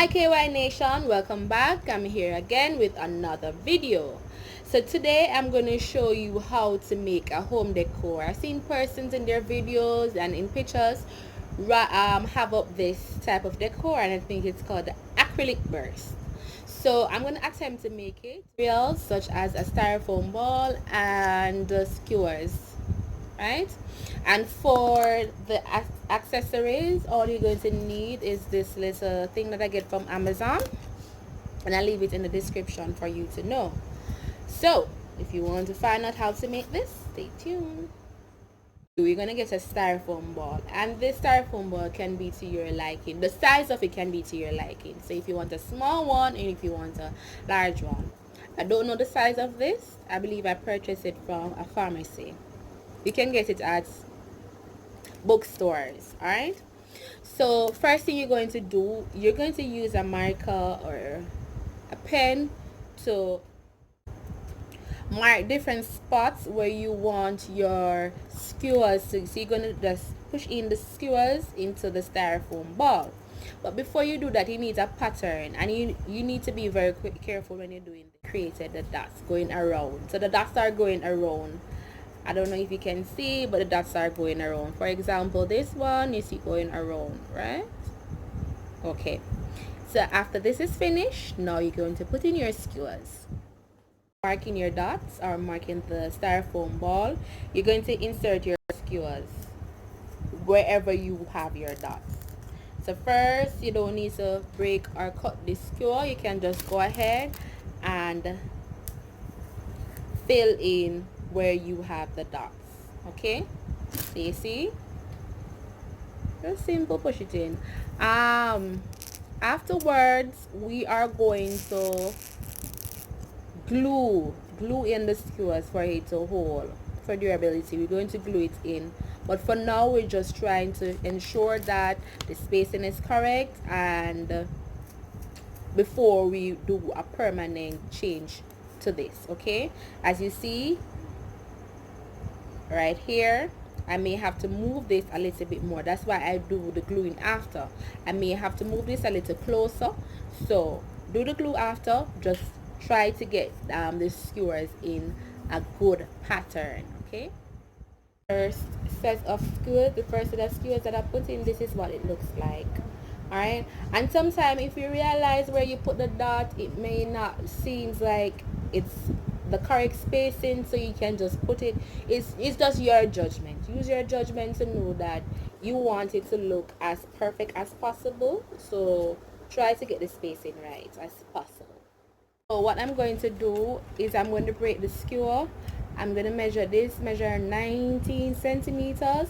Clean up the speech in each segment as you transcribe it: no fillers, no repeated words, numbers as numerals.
Hi KY Nation, welcome back. I'm here again with another video. So today I'm going to show you how to make a home decor. I've seen persons in their videos and in pictures have up this type of decor, and I think it's called acrylic burst. So I'm going to attempt to make it materials such as a styrofoam ball and skewers, right? And for the accessories, all you're going to need is this little thing that I get from Amazon, and I'll leave it in the description for you to know. So if you want to find out how to make this, stay tuned. We're going to get a styrofoam ball, and this styrofoam ball can be to your liking. The size of it can be to your liking. So if you want a small one and if you want a large one. I don't know the size of this. I believe I purchased it from a pharmacy. You can get it at bookstores. All right, so first thing you're going to do, you're going to use a marker or a pen to mark different spots where you want your skewers to. So you're going to just push in the skewers into the styrofoam ball. But before you do that, you need a pattern, and you need to be very careful when you're doing created the dots going around. So the dots are going around. I don't know if you can see, but the dots are going around. For example, this one, you see going around, right? Okay. So after this is finished, now you're going to put in your skewers. Marking your dots or marking the styrofoam ball, you're going to insert your skewers wherever you have your dots. So first, you don't need to break or cut this skewer. You can just go ahead and fill in where you have the dots. Okay, so you see, just simple push it in. Afterwards we are going to glue in the skewers for it to hold. For durability, we're going to glue it in, but for now we're just trying to ensure that the spacing is correct, and before we do a permanent change to this. Okay, as you see right here, I may have to move this a little bit more. That's why I do the gluing after. I may have to move this a little closer, so do the glue after. Just try to get the skewers in a good pattern. Okay, first set of skewers, the first set of skewers that I put in, this is what it looks like. Alright, and sometimes if you realize where you put the dot, it may not seems like it's the correct spacing, so you can just put it. It's just your judgment. Use your judgment to know that you want it to look as perfect as possible, so try to get the spacing right as possible. So what I'm going to do is I'm going to break the skewer. I'm going to measure 19 centimeters.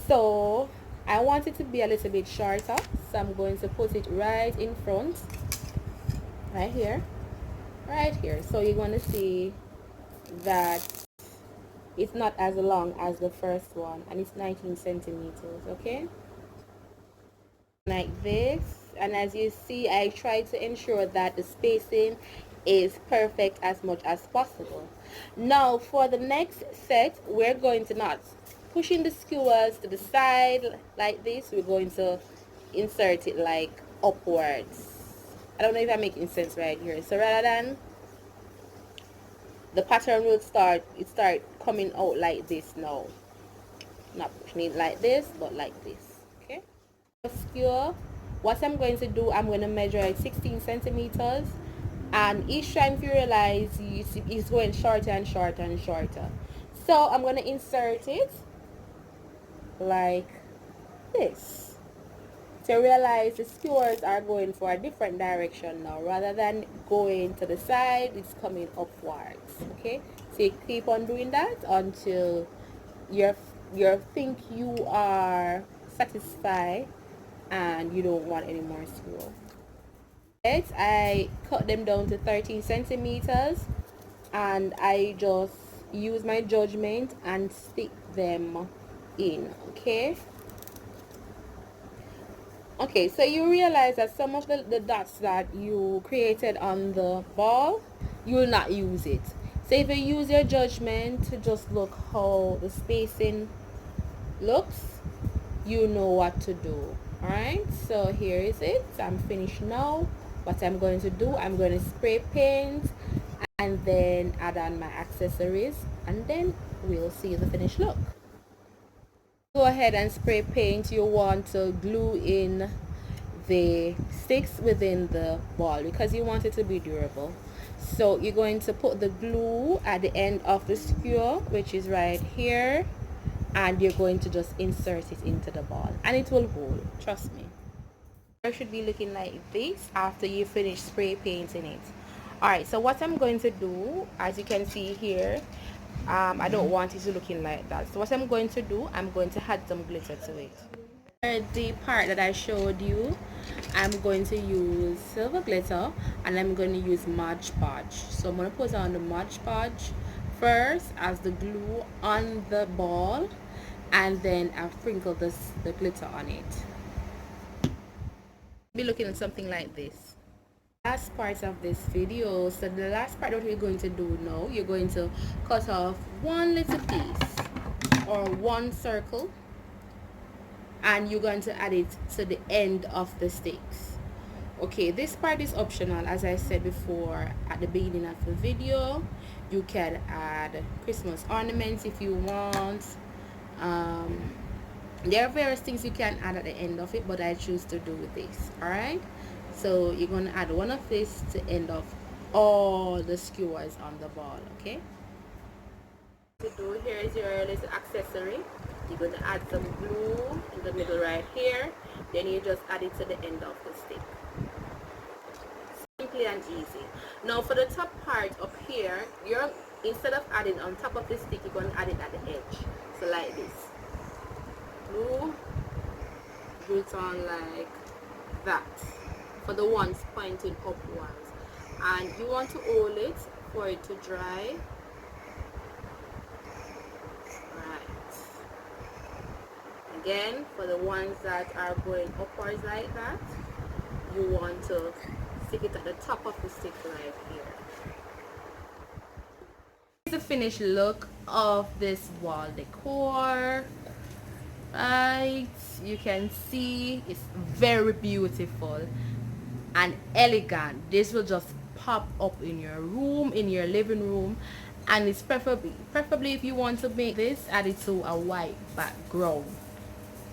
So I want it to be a little bit shorter, so I'm going to put it right in front, right here. So you're going to see that it's not as long as the first one, and it's 19 centimeters. Okay, like this. And as you see, I try to ensure that the spacing is perfect as much as possible. Now for the next set, we're going to not pushing the skewers to the side like this. We're going to insert it like upwards. I don't know if I'm making sense right here. So rather than the pattern will start coming out like this now. Not pushing it like this, but like this. Okay, skewer, what I'm going to do, I'm going to measure it 16 centimeters, and each time you realize it's going shorter and shorter and shorter, so I'm going to insert it like this. So realize the skewers are going for a different direction now. Rather than going to the side, it's coming upwards. Okay, so you keep on doing that until you think you are satisfied and you don't want any more skewer. Next, I cut them down to 13 centimeters, and I just use my judgment and stick them in. Okay, so you realize that some of the dots that you created on the ball, you will not use it. So if you use your judgment to just look how the spacing looks, you know what to do. Alright, so here is it. I'm finished now. What I'm going to do, I'm going to spray paint and then add on my accessories, and then we'll see the finished look. Go ahead and spray paint. You want to glue in the sticks within the ball because you want it to be durable. So you're going to put the glue at the end of the skewer, which is right here, and you're going to just insert it into the ball and it will hold, trust me. It should be looking like this after you finish spray painting it. Alright, so what I'm going to do, as you can see here, I don't want it to looking like that. So what I'm going to do, I'm going to add some glitter to it. For the part that I showed you, I'm going to use silver glitter and I'm going to use Mod Podge. So I'm going to put on the Mod Podge first as the glue on the ball, and then I'll sprinkle the glitter on it. Be looking at something like this. Last part of this video, so the last part that we're going to do now, you're going to cut off one little piece or one circle, and you're going to add it to the end of the sticks. Okay, this part is optional. As I said before at the beginning of the video, you can add Christmas ornaments if you want. There are various things you can add at the end of it, but I choose to do this. All right, so you're going to add one of this to end off all the skewers on the ball. Okay, to do here is your little accessory. You're going to add some glue in the middle right here, then you just add it to the end of the stick. Simply and easy. Now for the top part up here, you're instead of adding on top of the stick, you're going to add it at the edge. So like this. Glue it on like that for the ones pointing upwards, and you want to hold it for it to dry. Right, again for the ones that are going upwards like that, you want to stick it at the top of the stick right here. Here's the finished look of this wall decor. Right, you can see it's very beautiful and elegant. This will just pop up in your room, in your living room, and it's preferably if you want to make this, add it to a white background.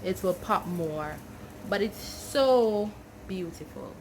It will pop more, but it's so beautiful.